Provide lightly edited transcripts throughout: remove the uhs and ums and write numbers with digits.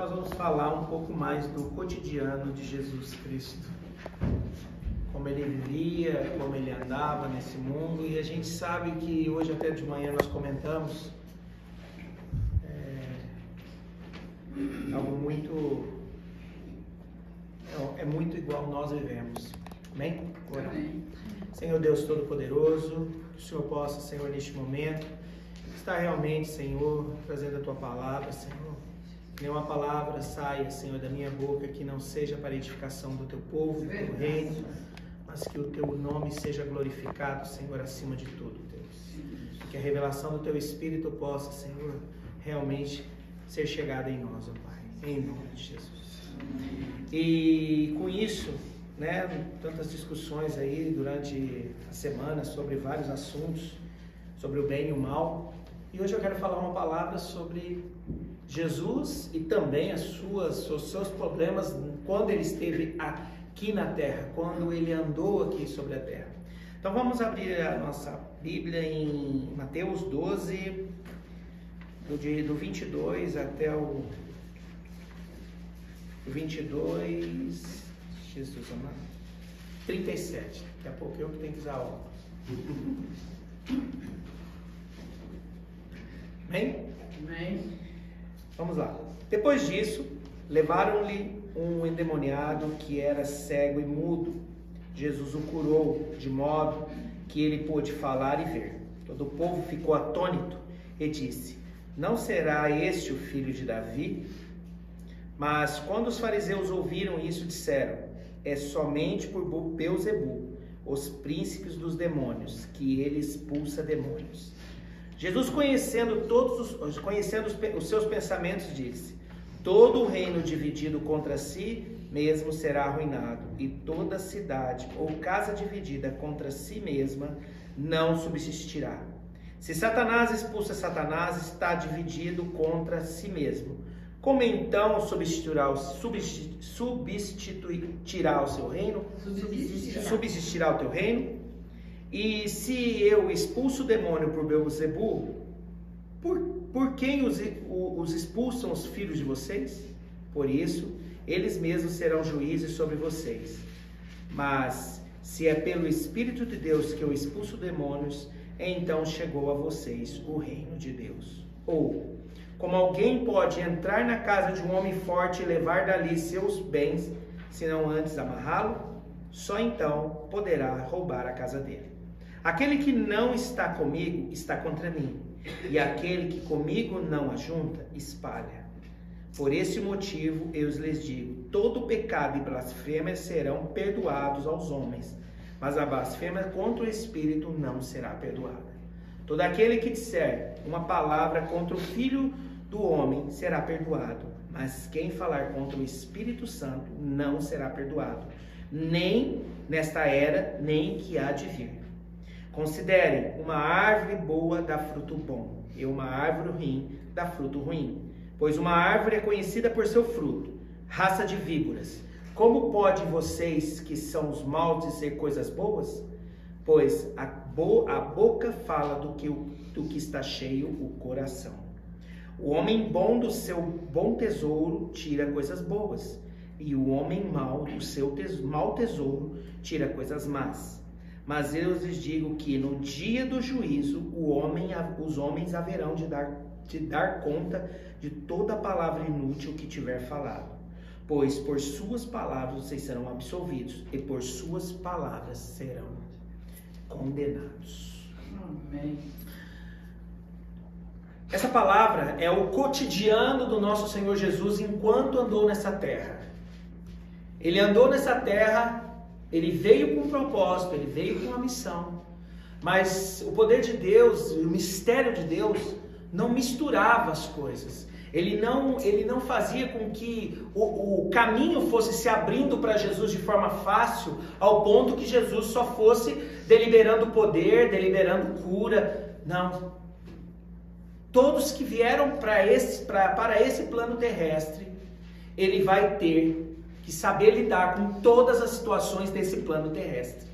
nós vamos falar um pouco mais do cotidiano de Jesus Cristo. Como ele vivia, como ele andava nesse mundo. E a gente sabe que hoje até de manhã nós comentamos algo muito... É muito igual nós vivemos. Amém? Amém. Senhor Deus Todo-Poderoso, que o Senhor possa, Senhor, neste momento, estar realmente, Senhor, trazendo a Tua palavra, Senhor. Que nenhuma palavra saia, Senhor, da minha boca que não seja para a edificação do Teu povo, do Teu reino, mas que o Teu nome seja glorificado, Senhor, acima de tudo, Deus. Que a revelação do Teu Espírito possa, Senhor, realmente ser chegada em nós, ó Pai, em nome de Jesus. E com isso, né, tantas discussões aí durante a semana sobre vários assuntos, sobre o bem e o mal. E hoje eu quero falar uma palavra sobre Jesus e também os seus problemas quando ele esteve aqui na terra, quando ele andou aqui sobre a terra. Então vamos abrir a nossa Bíblia em Mateus 12, do 22 até o 22, Jesus amado, 37. Daqui a pouco eu que tenho que usar óculos. Amém? Amém. Vamos lá. Depois disso, levaram-lhe um endemoniado que era cego e mudo. Jesus o curou, de modo que ele pôde falar e ver. Todo o povo ficou atônito e disse: não será este o filho de Davi? Mas quando os fariseus ouviram isso, disseram: é somente por Beelzebul, os príncipes dos demônios, que ele expulsa demônios. Jesus, conhecendo os seus pensamentos, disse: todo o reino dividido contra si mesmo será arruinado, e toda cidade ou casa dividida contra si mesma não subsistirá. Se Satanás expulsa Satanás, está dividido contra si mesmo. Como então subsistirá o seu reino? Subsistirá o teu reino? E se eu expulso o demônio por Beelzebul, por quem os expulsam os filhos de vocês? Por isso, eles mesmos serão juízes sobre vocês. Mas se é pelo Espírito de Deus que eu expulso demônios, então chegou a vocês o reino de Deus. Ou, como alguém pode entrar na casa de um homem forte e levar dali seus bens, se não antes amarrá-lo? Só então poderá roubar a casa dele. Aquele que não está comigo está contra mim, e aquele que comigo não ajunta, espalha. Por esse motivo eu lhes digo: todo pecado e blasfêmia serão perdoados aos homens, mas a blasfêmia contra o Espírito não será perdoada. Todo aquele que disser uma palavra contra o Filho do homem será perdoado, mas quem falar contra o Espírito Santo não será perdoado, nem nesta era, nem que há de vir. Considerem: uma árvore boa dá fruto bom, e uma árvore ruim dá fruto ruim. Pois uma árvore é conhecida por seu fruto. Raça de víboras, como pode vocês que são os maus dizer coisas boas? Pois a boca fala do que está cheio o coração. O homem bom do seu bom tesouro tira coisas boas, e o homem mau do seu mau tesouro tira coisas más. Mas eu lhes digo que no dia do juízo os homens haverão de dar conta de toda palavra inútil que tiver falado. Pois por suas palavras vocês serão absolvidos, e por suas palavras serão condenados. Amém. Essa palavra é o cotidiano do nosso Senhor Jesus enquanto andou nessa terra. Ele andou nessa terra, ele veio com um propósito, ele veio com uma missão. Mas o poder de Deus, o mistério de Deus, não misturava as coisas. Ele não fazia com que o caminho fosse se abrindo para Jesus de forma fácil, ao ponto que Jesus só fosse deliberando poder, deliberando cura. Não. Todos que vieram para esse plano terrestre, ele vai ter que saber lidar com todas as situações desse plano terrestre.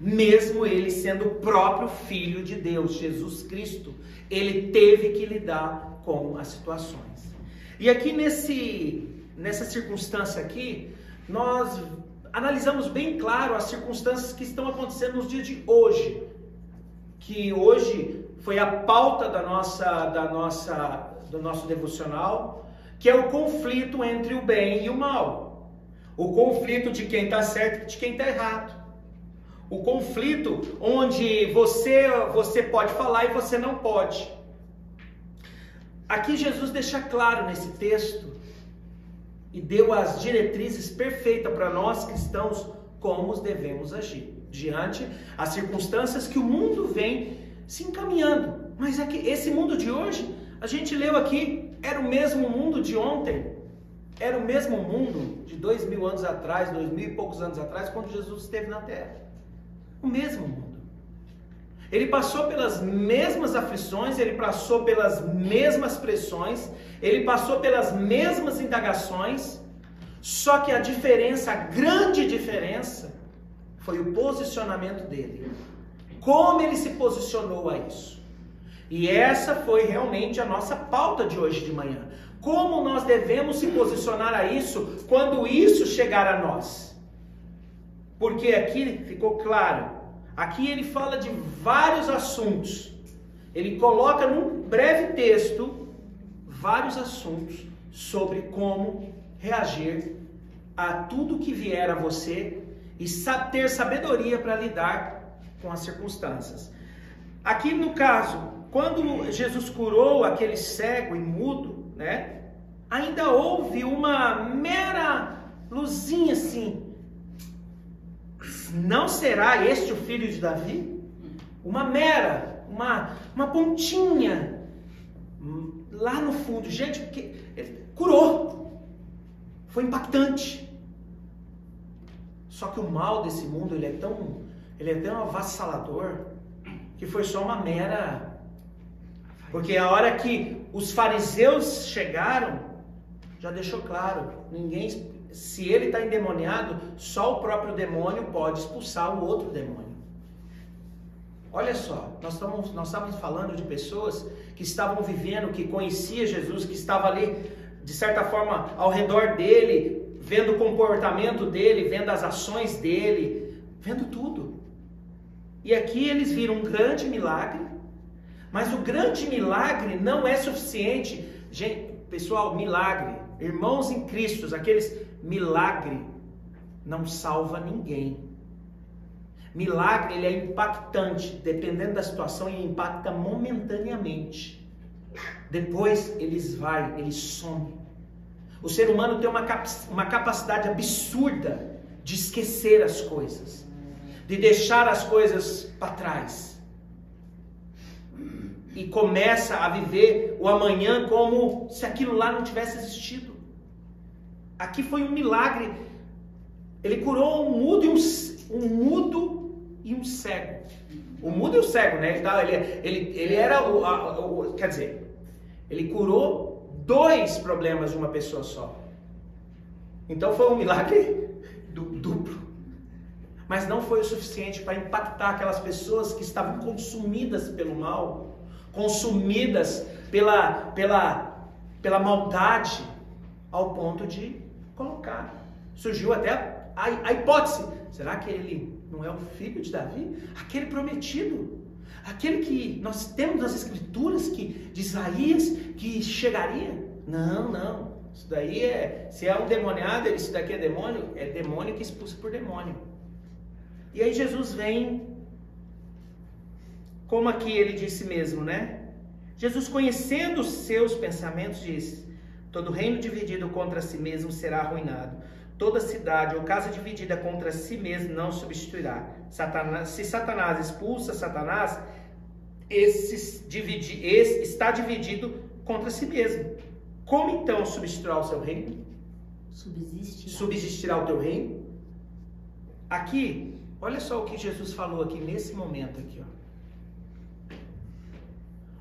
Mesmo ele sendo o próprio Filho de Deus, Jesus Cristo, ele teve que lidar com as situações. E aqui nessa circunstância aqui, nós analisamos bem claro as circunstâncias que estão acontecendo nos dias de hoje. Que hoje foi a pauta do nosso devocional, que é o conflito entre o bem e o mal. O conflito de quem está certo e de quem está errado. O conflito onde você pode falar e você não pode. Aqui Jesus deixa claro nesse texto e deu as diretrizes perfeitas para nós cristãos como devemos agir diante as circunstâncias que o mundo vem se encaminhando. Mas é que esse mundo de hoje, a gente leu aqui, era o mesmo mundo de ontem. Era o mesmo mundo de 2000 anos atrás, 2000 e poucos anos atrás, quando Jesus esteve na terra. O mesmo mundo. Ele passou pelas mesmas aflições, ele passou pelas mesmas pressões, ele passou pelas mesmas indagações, só que a diferença, a grande diferença, foi o posicionamento dele. Como ele se posicionou a isso. E essa foi realmente a nossa pauta de hoje de manhã. Como nós devemos se posicionar a isso quando isso chegar a nós? Porque aqui ficou claro. Aqui ele fala de vários assuntos. Ele coloca num breve texto vários assuntos sobre como reagir a tudo que vier a você e ter sabedoria para lidar com as circunstâncias. Aqui no caso, quando Jesus curou aquele cego e mudo, né? Ainda houve uma mera luzinha assim. Não será este o filho de Davi? Uma mera, uma pontinha lá no fundo. Gente, porque ele curou. Foi impactante. Só que o mal desse mundo, ele é tão avassalador, que foi só uma mera... Porque a hora que os fariseus chegaram, já deixou claro, se ele está endemoniado, só o próprio demônio pode expulsar o outro demônio. Olha só, nós estávamos falando de pessoas que estavam vivendo, que conhecia Jesus, que estava ali, de certa forma, ao redor dele, vendo o comportamento dele, vendo as ações dele, vendo tudo. E aqui eles viram um grande milagre, mas o grande milagre não é suficiente. Gente, pessoal, milagre, irmãos em Cristo, milagre não salva ninguém. Milagre, ele é impactante, dependendo da situação, ele impacta momentaneamente. Depois ele some. O ser humano tem uma capacidade absurda de esquecer as coisas, de deixar as coisas para trás. E começa a viver o amanhã como se aquilo lá não tivesse existido. Aqui foi um milagre. Ele curou um mudo e um cego. O mudo e o cego, né? Ele era quer dizer, ele curou 2 problemas de uma pessoa só. Então foi um milagre duplo. Mas não foi o suficiente para impactar aquelas pessoas que estavam consumidas pelo mal, consumidas pela maldade, ao ponto de colocar. Surgiu até a hipótese: será que ele não é o filho de Davi? Aquele prometido, aquele que nós temos nas escrituras, de Isaías, que chegaria? Não, isso daí se é um demoniado, isso daqui é demônio que expulsa por demônio. E aí Jesus vem, como aqui ele disse mesmo, né? Jesus, conhecendo os seus pensamentos, disse: todo reino dividido contra si mesmo será arruinado. Toda cidade ou casa dividida contra si mesmo não substituirá. Se Satanás expulsa Satanás, está dividido contra si mesmo. Como então subsistirá o seu reino? Subsistirá o teu reino? Aqui, olha só o que Jesus falou aqui nesse momento aqui, ó.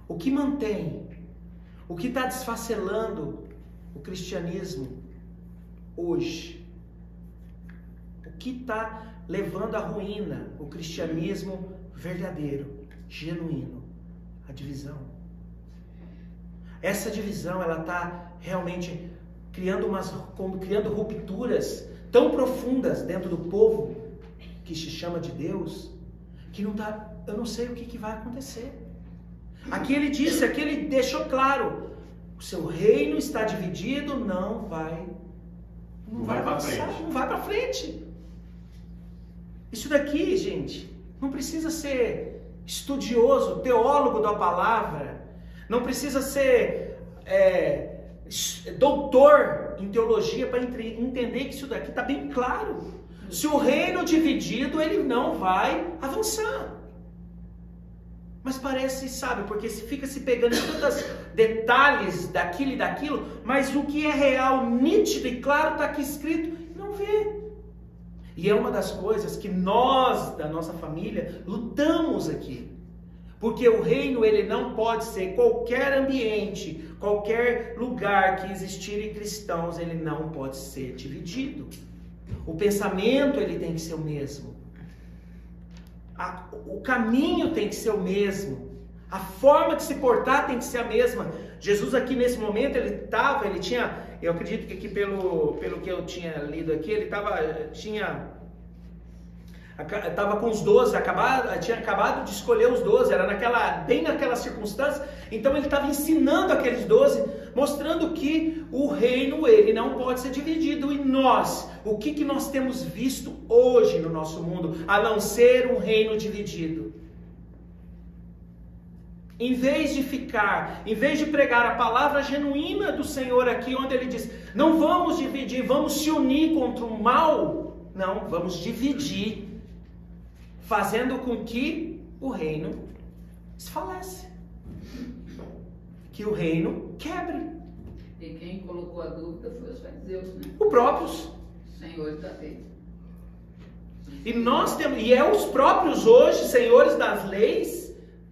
O que mantém, o que está desfacelando o cristianismo hoje, o que está levando à ruína o cristianismo verdadeiro, genuíno, a divisão. essa divisão, ela está realmente criando rupturas tão profundas dentro do povo que se chama de Deus, que não dá, eu não sei o que vai acontecer. Aqui ele disse, aqui ele deixou claro, o seu reino está dividido, não vai avançar, não vai para frente. Isso daqui, gente, não precisa ser estudioso, teólogo da palavra, não precisa ser doutor em teologia para entender que isso daqui está bem claro. Se o reino dividido, ele não vai avançar. Mas parece, sabe, porque fica se pegando em todos os detalhes daquilo e daquilo, mas o que é real, nítido e claro está aqui escrito, não vê. E é uma das coisas que nós, da nossa família, lutamos aqui. Porque o reino, ele não pode ser qualquer ambiente, qualquer lugar que existirem cristãos, ele não pode ser dividido. O pensamento, ele tem que ser o mesmo. O caminho tem que ser o mesmo. A forma de se portar tem que ser a mesma. Jesus aqui nesse momento, ele tinha, eu acredito que aqui pelo que eu tinha lido aqui, ele estava com os 12, tinha acabado de escolher os 12, era bem naquela circunstância, então ele estava ensinando aqueles 12, mostrando que o reino, ele não pode ser dividido. E nós, o que nós temos visto hoje no nosso mundo, a não ser um reino dividido? Em vez de pregar a palavra genuína do Senhor aqui, onde ele diz, não vamos dividir, vamos se unir contra o mal, não, vamos dividir, fazendo com que o reino desfalece, que o reino quebre. E quem colocou a dúvida foi os fariseus, né? Os próprios senhores da lei. E é os próprios hoje senhores das leis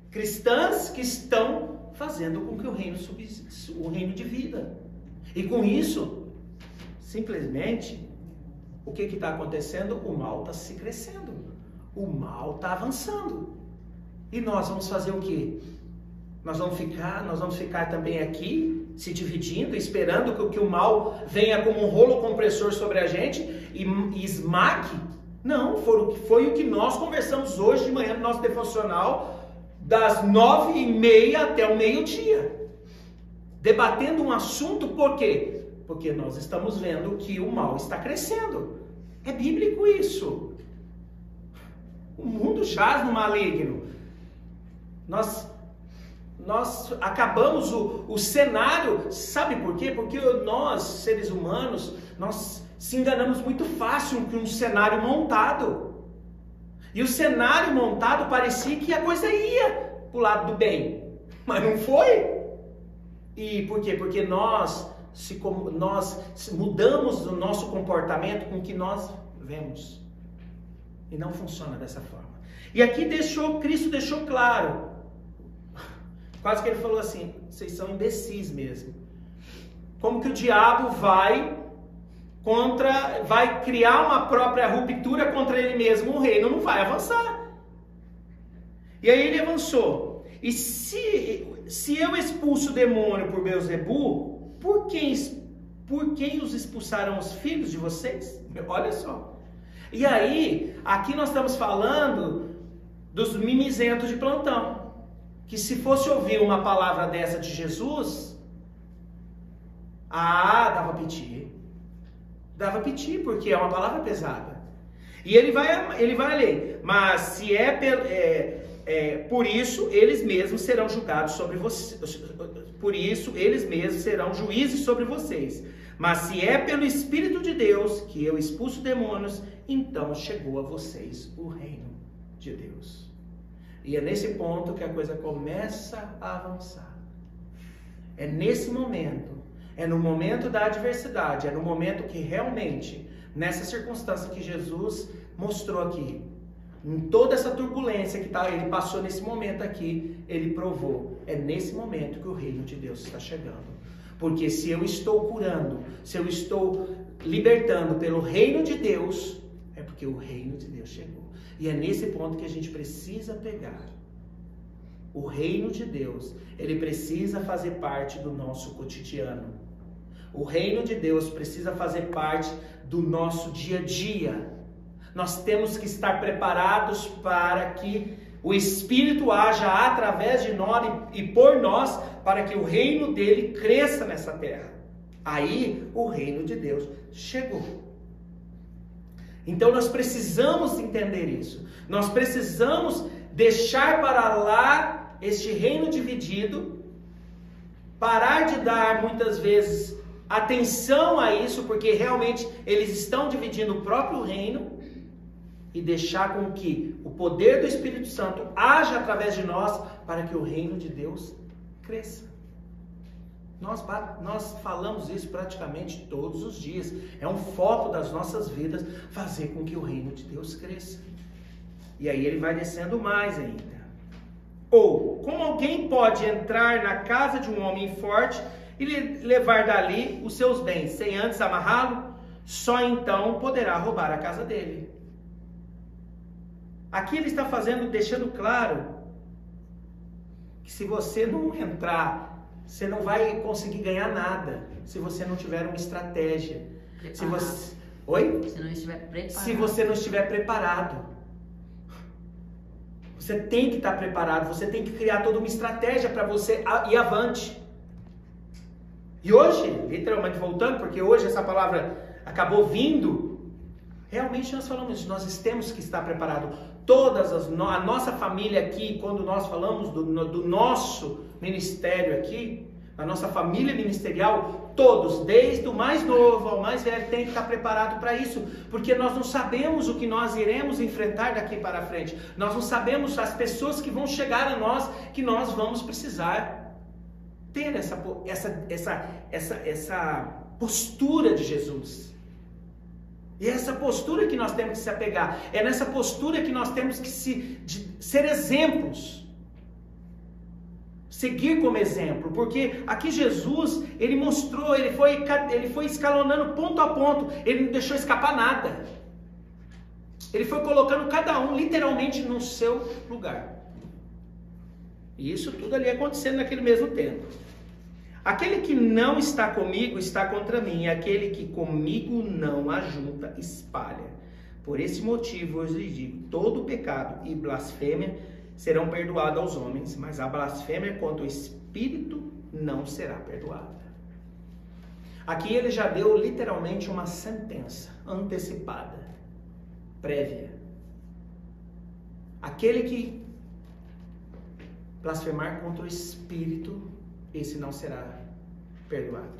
cristãs que estão fazendo com que o reino divida. E com isso, simplesmente, o que está acontecendo? O mal está se crescendo. O mal está avançando. E nós vamos fazer o quê? Nós vamos ficar também aqui, se dividindo, esperando que o mal venha como um rolo compressor sobre a gente e esmague? Não, foi o que nós conversamos hoje de manhã no nosso devocional, das 9h30 até o meio-dia. Debatendo um assunto, por quê? Porque nós estamos vendo que o mal está crescendo. É bíblico isso. O mundo jaz no maligno. Nós acabamos o cenário, sabe por quê? Porque nós, seres humanos, nós se enganamos muito fácil com um cenário montado. E o cenário montado parecia que a coisa ia para o lado do bem, mas não foi. E por quê? Porque nós mudamos o nosso comportamento com o que nós vemos. E não funciona dessa forma. E aqui Cristo deixou claro, quase que ele falou assim, vocês são imbecis mesmo. Como que o diabo vai criar uma própria ruptura contra ele mesmo? O reino não vai avançar. E aí ele avançou. E se eu expulso o demônio por Beelzebu, por quem os expulsaram os filhos de vocês? Olha só. E aí, aqui nós estamos falando dos mimizentos de plantão, que se fosse ouvir uma palavra dessa de Jesus, dava piti, porque é uma palavra pesada. E ele vai ler, mas se por isso eles mesmos serão julgados sobre vocês, por isso eles mesmos serão juízes sobre vocês. Mas se é pelo Espírito de Deus que eu expulso demônios, então chegou a vocês o reino de Deus. E é nesse ponto que a coisa começa a avançar. É nesse momento, é no momento da adversidade, é no momento que realmente, nessa circunstância que Jesus mostrou aqui, em toda essa turbulência que ele passou nesse momento aqui, ele provou. É nesse momento que o reino de Deus está chegando. Porque se eu estou curando, se eu estou libertando pelo reino de Deus, é porque o reino de Deus chegou. E é nesse ponto que a gente precisa pegar. O reino de Deus, ele precisa fazer parte do nosso cotidiano. O reino de Deus precisa fazer parte do nosso dia a dia. Nós temos que estar preparados para que o Espírito haja através de nós e por nós, para que o reino dele cresça nessa terra. Aí o reino de Deus chegou. Então nós precisamos entender isso. Nós precisamos deixar para lá este reino dividido, parar de dar muitas vezes atenção a isso, porque realmente eles estão dividindo o próprio reino, e deixar com que o poder do Espírito Santo haja através de nós, para que o reino de Deus cresça. Nós falamos isso praticamente todos os dias. É um foco das nossas vidas, fazer com que o reino de Deus cresça. E aí ele vai descendo mais ainda. Ou, como alguém pode entrar na casa de um homem forte e levar dali os seus bens, sem antes amarrá-lo? Só então poderá roubar a casa dele. Aqui ele está deixando claro que se você não entrar, você não vai conseguir ganhar nada, se você não tiver uma estratégia. Se você... Oi? Se não estiver preparado. Se você não estiver preparado. Você tem que estar preparado, você tem que criar toda uma estratégia para você ir avante. E hoje, literalmente voltando, porque hoje essa palavra acabou vindo, realmente nós falamos isso, nós temos que estar preparados. A nossa família aqui, quando nós falamos do nosso ministério aqui, a nossa família ministerial, todos, desde o mais novo ao mais velho, tem que estar preparado para isso, porque nós não sabemos o que nós iremos enfrentar daqui para frente, nós não sabemos as pessoas que vão chegar a nós, que nós vamos precisar ter essa postura de Jesus. E é essa postura que nós temos que se apegar, é nessa postura que nós temos que ser exemplos. Seguir como exemplo, porque aqui Jesus, ele mostrou, ele foi escalonando ponto a ponto, ele não deixou escapar nada. Ele foi colocando cada um literalmente no seu lugar. E isso tudo ali acontecendo naquele mesmo tempo. Aquele que não está comigo está contra mim, e aquele que comigo não ajunta, espalha. Por esse motivo eu lhes digo, todo pecado e blasfêmia serão perdoados aos homens, mas a blasfêmia contra o Espírito não será perdoada. Aqui ele já deu literalmente uma sentença antecipada, prévia. Aquele que blasfemar contra o Espírito, esse não será perdoado.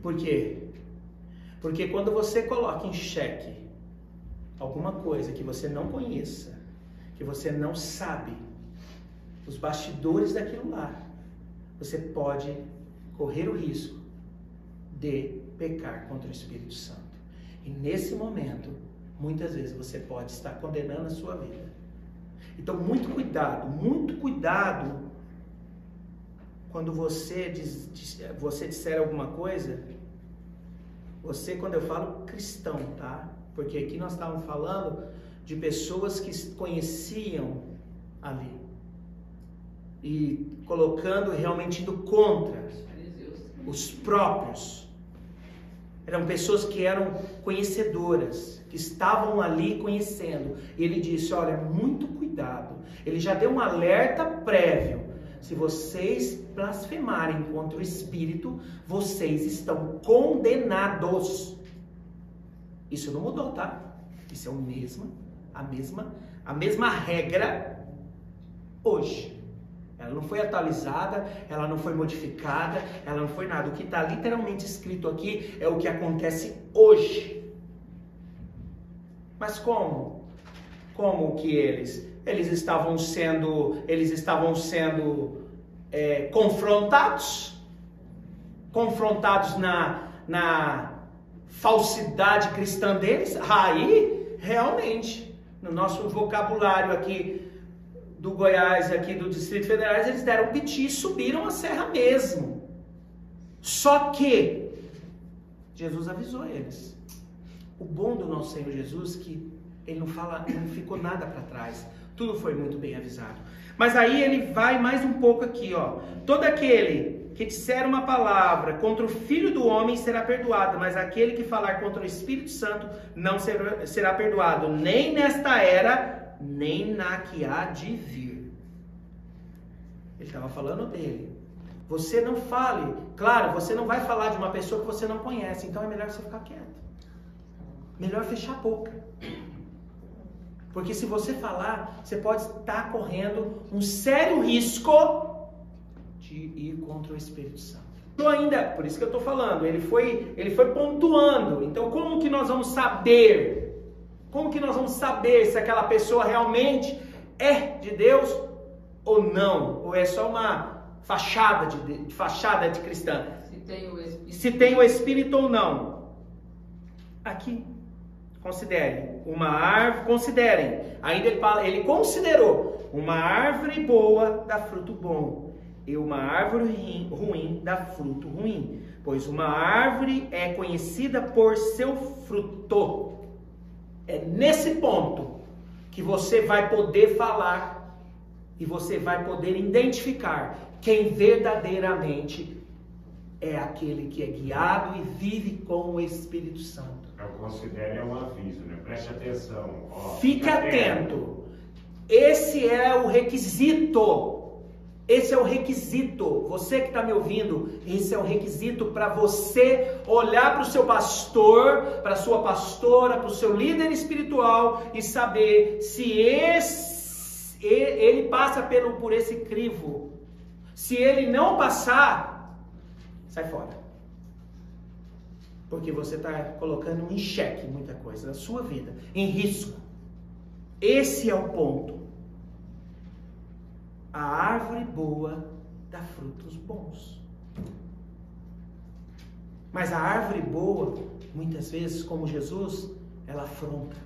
Por quê? Porque quando você coloca em xeque alguma coisa que você não conheça, que você não sabe, os bastidores daquilo lá, você pode correr o risco de pecar contra o Espírito Santo. E nesse momento, muitas vezes você pode estar condenando a sua vida. Então, muito cuidado quando você disser alguma coisa, quando eu falo cristão, tá? Porque aqui nós estávamos falando de pessoas que conheciam ali e colocando, realmente indo contra os próprios. Eram pessoas que eram conhecedoras, que estavam ali conhecendo. E ele disse, olha, muito cuidado. Ele já deu um alerta prévio. Se vocês blasfemarem contra o Espírito, vocês estão condenados. Isso não mudou, tá? Isso é a mesma regra hoje. Ela não foi atualizada, ela não foi modificada, ela não foi nada. O que está literalmente escrito aqui é o que acontece hoje. Mas como? Como que eles estavam sendo confrontados na falsidade cristã deles? Aí, realmente, no nosso vocabulário aqui do Goiás, aqui do Distrito Federal, eles deram piti e subiram a serra mesmo. Só que Jesus avisou eles. O bom do nosso Senhor Jesus é que Ele não fala, não ficou nada para trás. Tudo foi muito bem avisado. Mas aí ele vai mais um pouco aqui, ó. Todo aquele que disser uma palavra contra o Filho do Homem será perdoado, mas aquele que falar contra o Espírito Santo não será perdoado, nem nesta era, nem na que há de vir. Ele estava falando dele. Você não fale. Claro, você não vai falar de uma pessoa que você não conhece, então é melhor você ficar quieto. Melhor fechar a boca. Porque se você falar, você pode estar correndo um sério risco de ir contra o Espírito Santo. Então ainda, por isso que eu estou falando, ele foi pontuando. Então como que nós vamos saber? Como que nós vamos saber se aquela pessoa realmente é de Deus ou não? Ou é só uma fachada de cristã? Se tem o Espírito ou não. Aqui. Considerem. Ainda ele considerou uma árvore boa dá fruto bom e uma árvore ruim dá fruto ruim, pois uma árvore é conhecida por seu fruto. É nesse ponto que você vai poder falar e você vai poder identificar quem verdadeiramente é aquele que é guiado e vive com o Espírito Santo. Eu considero um aviso, né? Preste atenção. Ó, fique atento. Esse é o requisito. Esse é o requisito. Você que está me ouvindo, esse é o requisito para você olhar para o seu pastor, para a sua pastora, para o seu líder espiritual e saber se ele passa por esse crivo. Se ele não passar, sai fora. Porque você está colocando em xeque muita coisa da sua vida, em risco. Esse é o ponto. A árvore boa dá frutos bons. Mas a árvore boa, muitas vezes, como Jesus, ela afronta.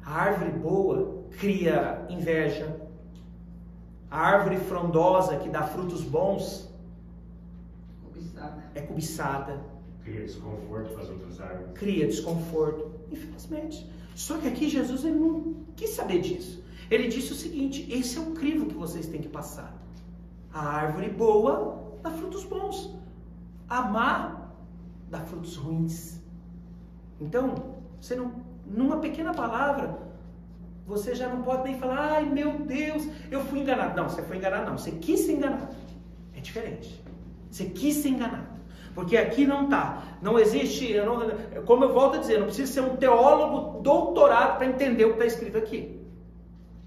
A árvore boa cria inveja. A árvore frondosa que dá frutos bons é cobiçada. Cria desconforto para as outras árvores. Cria desconforto, infelizmente. Só que aqui Jesus ele não quis saber disso. Ele disse o seguinte: esse é o crivo que vocês têm que passar. A árvore boa dá frutos bons. A má dá frutos ruins. Então, você não, numa pequena palavra, você já não pode nem falar: ai meu Deus, eu fui enganado. Não, você foi enganado não. Você quis ser enganado. É diferente. Você quis ser enganado. Porque aqui não existe, como eu volto a dizer, não precisa ser um teólogo doutorado para entender o que está escrito aqui.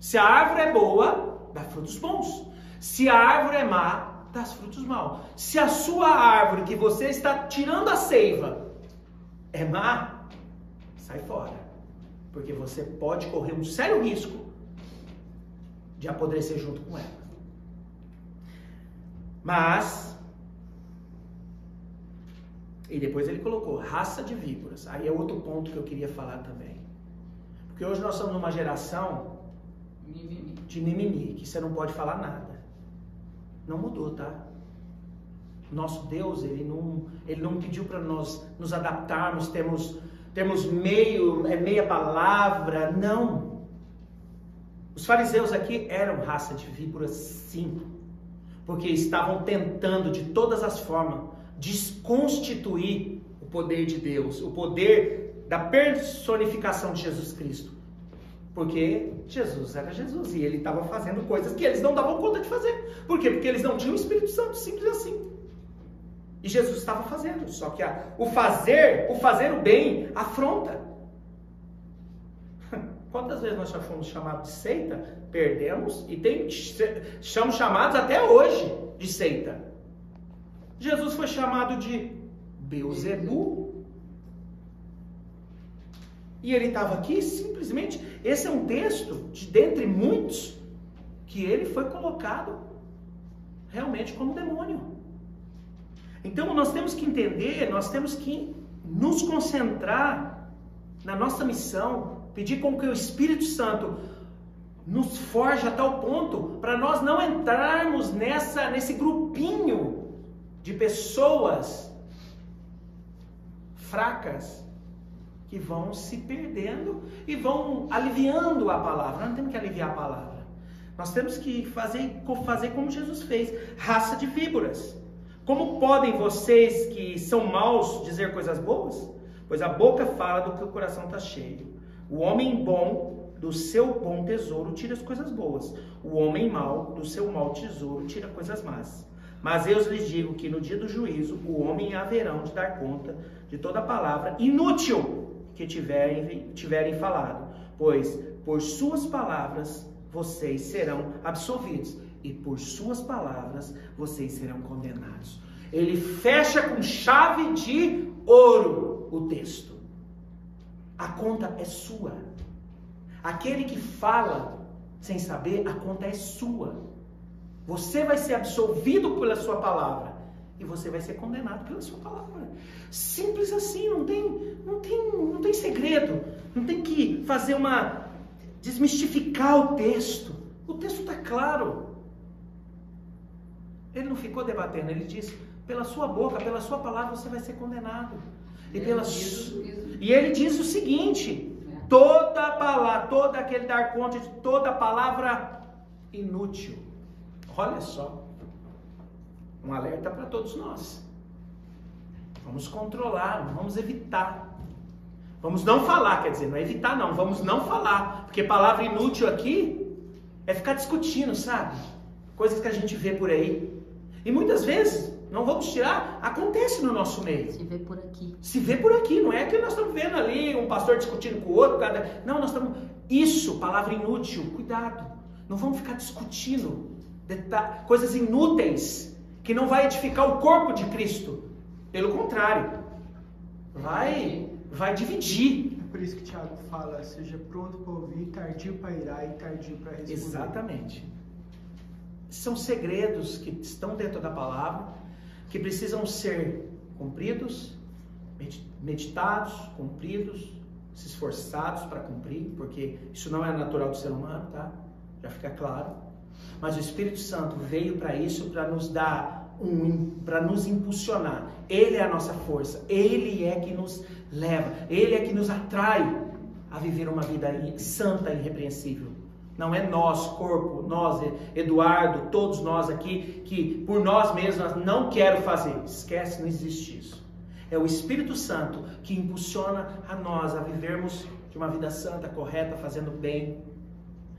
Se a árvore é boa, dá frutos bons. Se a árvore é má, dá frutos maus. Se a sua árvore que você está tirando a seiva é má, sai fora. Porque você pode correr um sério risco de apodrecer junto com ela. Mas... E depois ele colocou raça de víboras. Aí é outro ponto que eu queria falar também. Porque hoje nós estamos numa geração de mimimi, que você não pode falar nada. Não mudou, tá? Nosso Deus, ele não pediu para nós nos adaptarmos, temos meia palavra, não. Os fariseus aqui eram raça de víboras, sim. Porque estavam tentando de todas as formas desconstituir o poder de Deus, o poder da personificação de Jesus Cristo. Porque Jesus era Jesus e ele estava fazendo coisas que eles não davam conta de fazer. Por quê? Porque eles não tinham o Espírito Santo, simples assim. E Jesus estava fazendo, só que o fazer o bem afronta. Quantas vezes nós já fomos chamados de seita, perdemos e somos chamados até hoje de seita. Jesus foi chamado de Beelzebu. E ele estava aqui simplesmente, esse é um texto dentre muitos que ele foi colocado realmente como demônio. Então nós temos que entender, nós temos que nos concentrar na nossa missão, pedir com que o Espírito Santo nos forje a tal ponto para nós não entrarmos nesse grupinho de pessoas fracas que vão se perdendo e vão aliviando a palavra. Nós não temos que aliviar a palavra. Nós temos que fazer como Jesus fez. Raça de víboras. Como podem vocês que são maus dizer coisas boas? Pois a boca fala do que o coração está cheio. O homem bom do seu bom tesouro tira as coisas boas. O homem mau do seu mau tesouro tira coisas más. Mas eu lhes digo que no dia do juízo o homem haverão de dar conta de toda palavra inútil que tiverem falado, pois por suas palavras vocês serão absolvidos e por suas palavras vocês serão condenados. Ele fecha com chave de ouro o texto. A conta é sua. Aquele que fala sem saber, a conta é sua. Você vai ser absolvido pela sua palavra e você vai ser condenado pela sua palavra. Simples assim, não tem segredo. Não tem que fazer desmistificar o texto. O texto está claro. Ele não ficou debatendo, ele disse: pela sua boca, pela sua palavra você vai ser condenado. E ele diz o seguinte: todo aquele dar conta de toda palavra inútil. Olha só, um alerta para todos nós. Vamos controlar, vamos evitar. Vamos não falar, quer dizer, não é evitar não, vamos não falar. Porque palavra inútil aqui é ficar discutindo, sabe? Coisas que a gente vê por aí. E muitas vezes, não vamos tirar, acontece no nosso meio. Se vê por aqui. Se vê por aqui, não é que nós estamos vendo ali um pastor discutindo com o outro. Não, nós estamos... Isso, palavra inútil, cuidado. Não vamos ficar discutindo coisas inúteis que não vai edificar o corpo de Cristo. Pelo contrário, vai dividir. É por isso que Tiago fala: seja pronto para ouvir, tardio para irar e tardio para responder. Exatamente. São segredos que estão dentro da palavra, que precisam ser cumpridos, meditados, cumpridos, se esforçados para cumprir, porque isso não é natural do ser humano, tá? Já fica claro. Mas o Espírito Santo veio para isso, para nos dar para nos impulsionar. Ele é a nossa força, Ele é que nos leva, Ele é que nos atrai a viver uma vida santa e irrepreensível. Não é nós, corpo, nós, Eduardo, todos nós aqui, que por nós mesmos não quero fazer. Esquece, não existe isso. É o Espírito Santo que impulsiona a nós a vivermos de uma vida santa, correta, fazendo bem.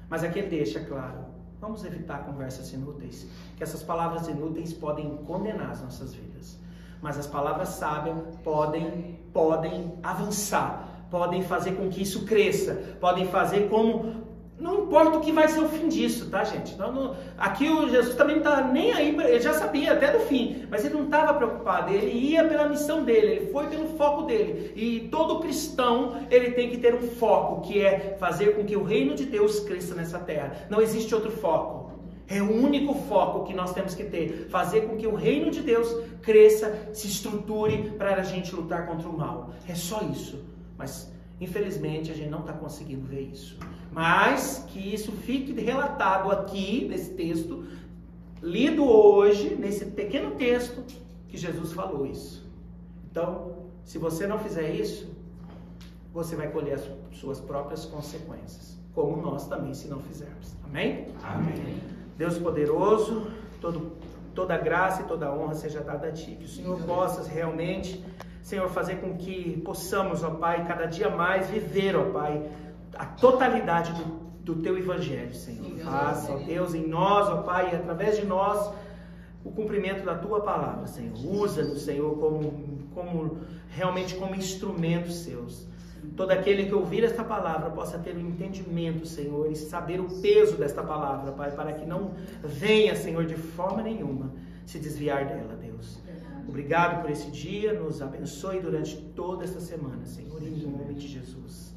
Mas aqui ele deixa claro: vamos evitar conversas inúteis, que essas palavras inúteis podem condenar as nossas vidas. Mas as palavras sábias podem avançar, podem fazer com que isso cresça, podem fazer como... Não importa o que vai ser o fim disso, tá, gente? Aqui o Jesus também não está nem aí, ele já sabia até do fim, mas ele não estava preocupado, ele ia pela missão dele, ele foi pelo foco dele. E todo cristão, ele tem que ter um foco, que é fazer com que o reino de Deus cresça nessa terra. Não existe outro foco. É o único foco que nós temos que ter, fazer com que o reino de Deus cresça, se estruture para a gente lutar contra o mal. É só isso. Mas infelizmente a gente não está conseguindo ver isso. Mas que isso fique relatado aqui nesse texto, lido hoje, nesse pequeno texto, que Jesus falou isso. Então, se você não fizer isso, você vai colher as suas próprias consequências, como nós também, se não fizermos. Amém? Amém. Deus poderoso, toda graça e toda honra seja dada a Ti. Que o Senhor possa realmente, Senhor, fazer com que possamos, ó Pai, cada dia mais viver, ó Pai, a totalidade do Teu Evangelho, Senhor. Faça, ó Deus, em nós, ó Pai, e através de nós, o cumprimento da Tua palavra, Senhor. Usa-nos, Senhor, realmente como instrumentos Seus. Todo aquele que ouvir esta palavra possa ter um entendimento, Senhor, e saber o peso desta palavra, Pai, para que não venha, Senhor, de forma nenhuma se desviar dela, Deus. Obrigado por esse dia, nos abençoe durante toda esta semana, Senhor, em nome de Jesus.